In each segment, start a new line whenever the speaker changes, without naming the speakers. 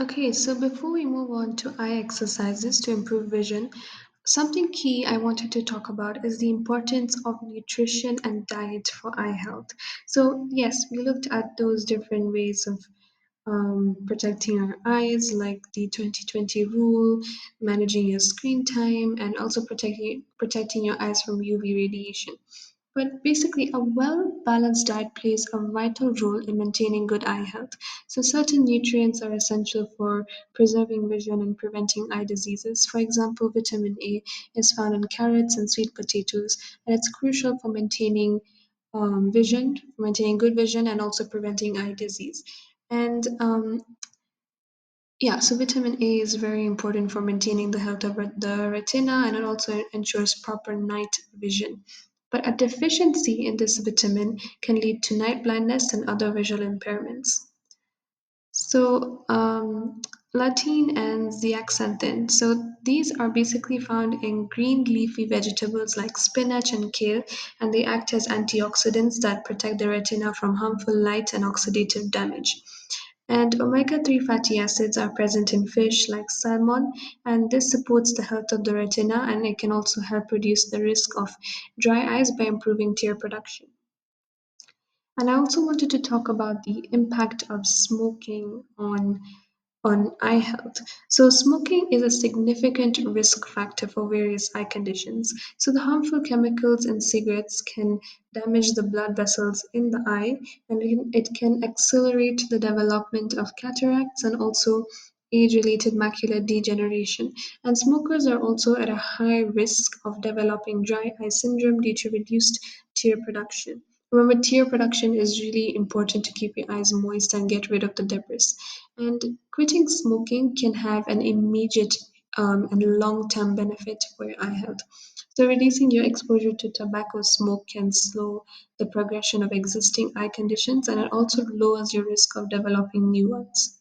Okay, so before we move on to eye exercises to improve vision, something key I wanted to talk about is the importance of nutrition and diet for eye health. So, yes, we looked at those different ways of protecting our eyes, like the 2020 rule, managing your screen time, and also protecting your eyes from UV radiation. But basically, a well balanced diet plays a vital role in maintaining good eye health. So, certain nutrients are essential for preserving vision and preventing eye diseases. For example, vitamin A is found in carrots and sweet potatoes, and it's crucial for maintaining good vision, and also preventing eye disease. And yeah, so vitamin A is very important for maintaining the health of the retina, and it also ensures proper night vision. But a deficiency in this vitamin can lead to night blindness and other visual impairments. So, lutein and zeaxanthin. So, these are basically found in green leafy vegetables like spinach and kale, and they act as antioxidants that protect the retina from harmful light and oxidative damage. And omega 3 fatty acids are present in fish like salmon, and this supports the health of the retina, and it can also help reduce the risk of dry eyes by improving tear production. And I also wanted to talk about the impact of smoking on eye health. So, smoking is a significant risk factor for various eye conditions. So, the harmful chemicals in cigarettes can damage the blood vessels in the eye, and it can accelerate the development of cataracts and also age related macular degeneration. And smokers are also at a high risk of developing dry eye syndrome due to reduced tear production. Remember, tear production is really important to keep your eyes moist and get rid of the debris. And quitting smoking can have an immediate and long term benefit for your eye health. So, reducing your exposure to tobacco smoke can slow the progression of existing eye conditions, and it also lowers your risk of developing new ones.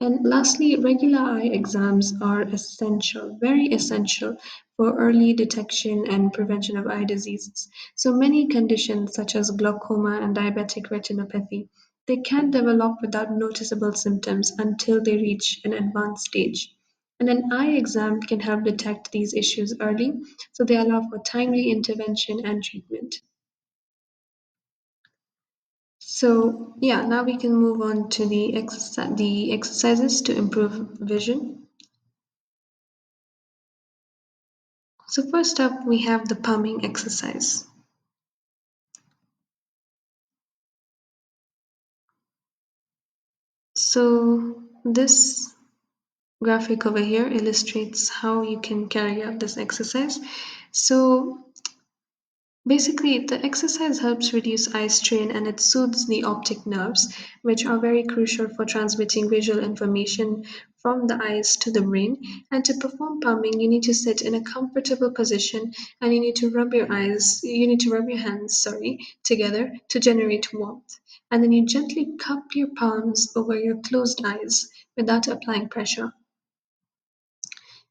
And lastly, regular eye exams are essential, very essential for early detection and prevention of eye diseases. So many conditions such as glaucoma and diabetic retinopathy, they can develop without noticeable symptoms until they reach an advanced stage. And an eye exam can help detect these issues early, so they allow for timely intervention and treatment. So yeah, now we can move on to the exercises to improve vision. So first up, we have the palming exercise. So this graphic over here illustrates how you can carry out this exercise. So basically, the exercise helps reduce eye strain and it soothes the optic nerves, which are very crucial for transmitting visual information from the eyes to the brain. And to perform palming, you need to sit in a comfortable position and you need to rub your hands, together to generate warmth. And then you gently cup your palms over your closed eyes without applying pressure.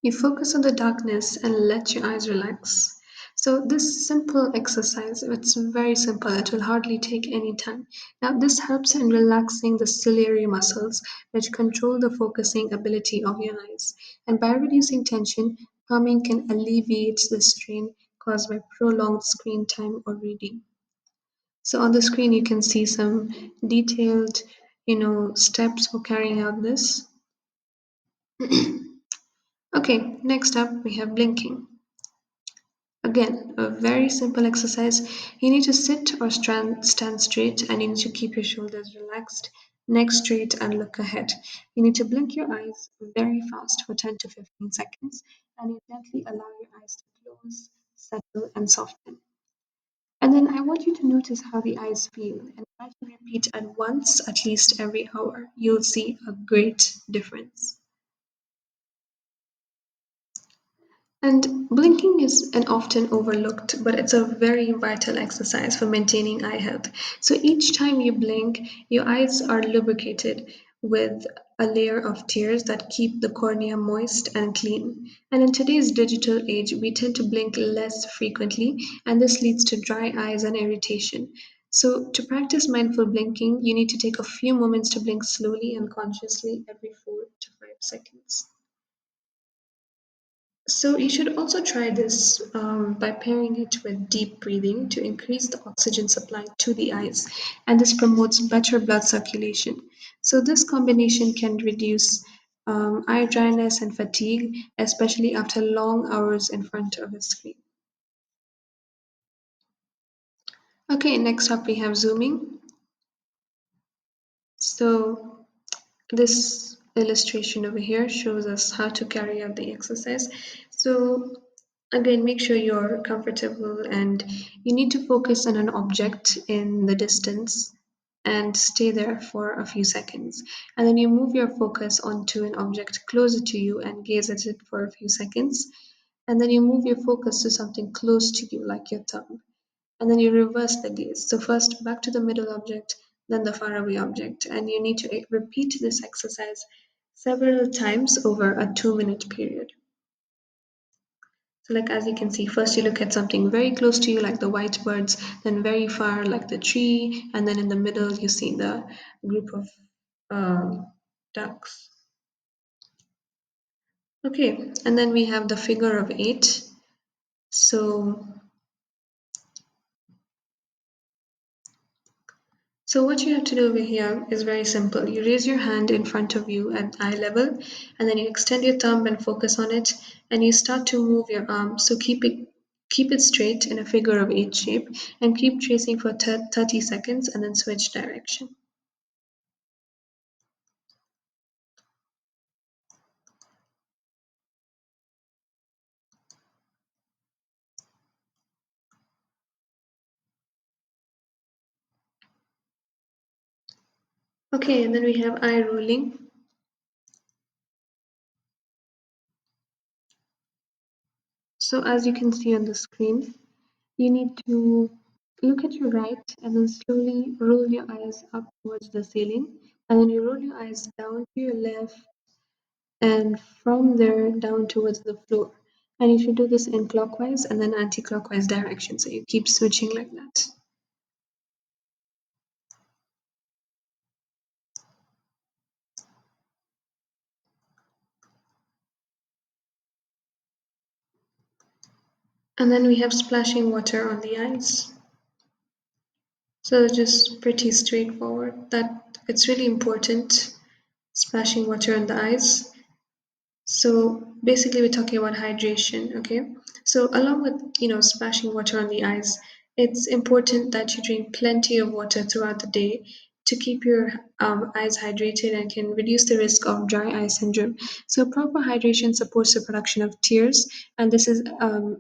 You focus on the darkness and let your eyes relax. So this simple exercise, it's very simple. It will hardly take any time. Now this helps in relaxing the ciliary muscles, which control the focusing ability of your eyes. And by reducing tension, calming can alleviate the strain caused by prolonged screen time or reading. So on the screen you can see some detailed, steps for carrying out this. Okay, next up we have blinking. Again, a very simple exercise. You need to sit or stand straight and you need to keep your shoulders relaxed, neck straight, and look ahead. You need to blink your eyes very fast for 10 to 15 seconds and you gently allow your eyes to close, settle, and soften. And then I want you to notice how the eyes feel and try to repeat at once at least every hour. You'll see a great difference. And blinking is an often overlooked, but it's a very vital exercise for maintaining eye health. So each time you blink, your eyes are lubricated with a layer of tears that keep the cornea moist and clean. And in today's digital age, we tend to blink less frequently, and this leads to dry eyes and irritation. So, to practice mindful blinking, you need to take a few moments to blink slowly and consciously every 4 to 5 seconds. So, you should also try this by pairing it with deep breathing to increase the oxygen supply to the eyes, and this promotes better blood circulation. So, this combination can reduce eye dryness and fatigue, especially after long hours in front of a screen. Okay, next up we have zooming. So, this illustration over here shows us how to carry out the exercise. So again, make sure you're comfortable and you need to focus on an object in the distance and stay there for a few seconds. And then you move your focus onto an object closer to you and gaze at it for a few seconds. And then you move your focus to something close to you, like your thumb, and then you reverse the gaze. So first back to the middle object, then the faraway object, and you need to repeat this exercise several times over a 2 minute period. So like as you can see, first you look at something very close to you like the white birds, then very far like the tree, and then in the middle you see the group of ducks. Okay, and then we have the figure of eight. So what you have to do over here is very simple. You raise your hand in front of you at eye level, and then you extend your thumb and focus on it, and you start to move your arm. So keep it straight in a figure of eight shape, and keep tracing for 30 seconds, and then switch direction. Okay, and then we have eye rolling. So as you can see on the screen, you need to look at your right and then slowly roll your eyes up towards the ceiling, and then you roll your eyes down to your left and from there down towards the floor. And you should do this in clockwise and then anti-clockwise direction. So you keep switching like that. And then we have splashing water on the eyes. So just pretty straightforward. That it's really important, splashing water on the eyes. So basically, we're talking about hydration, okay? So along with splashing water on the eyes, it's important that you drink plenty of water throughout the day to keep your eyes hydrated and can reduce the risk of dry eye syndrome. So proper hydration supports the production of tears, and this is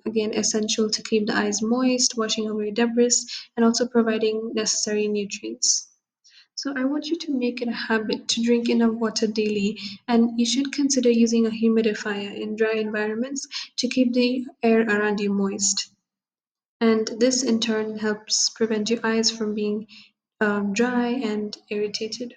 again essential to keep the eyes moist, washing away debris, and also providing necessary nutrients. So I want you to make it a habit to drink enough water daily, and you should consider using a humidifier in dry environments to keep the air around you moist. And this in turn helps prevent your eyes from being dry and irritated.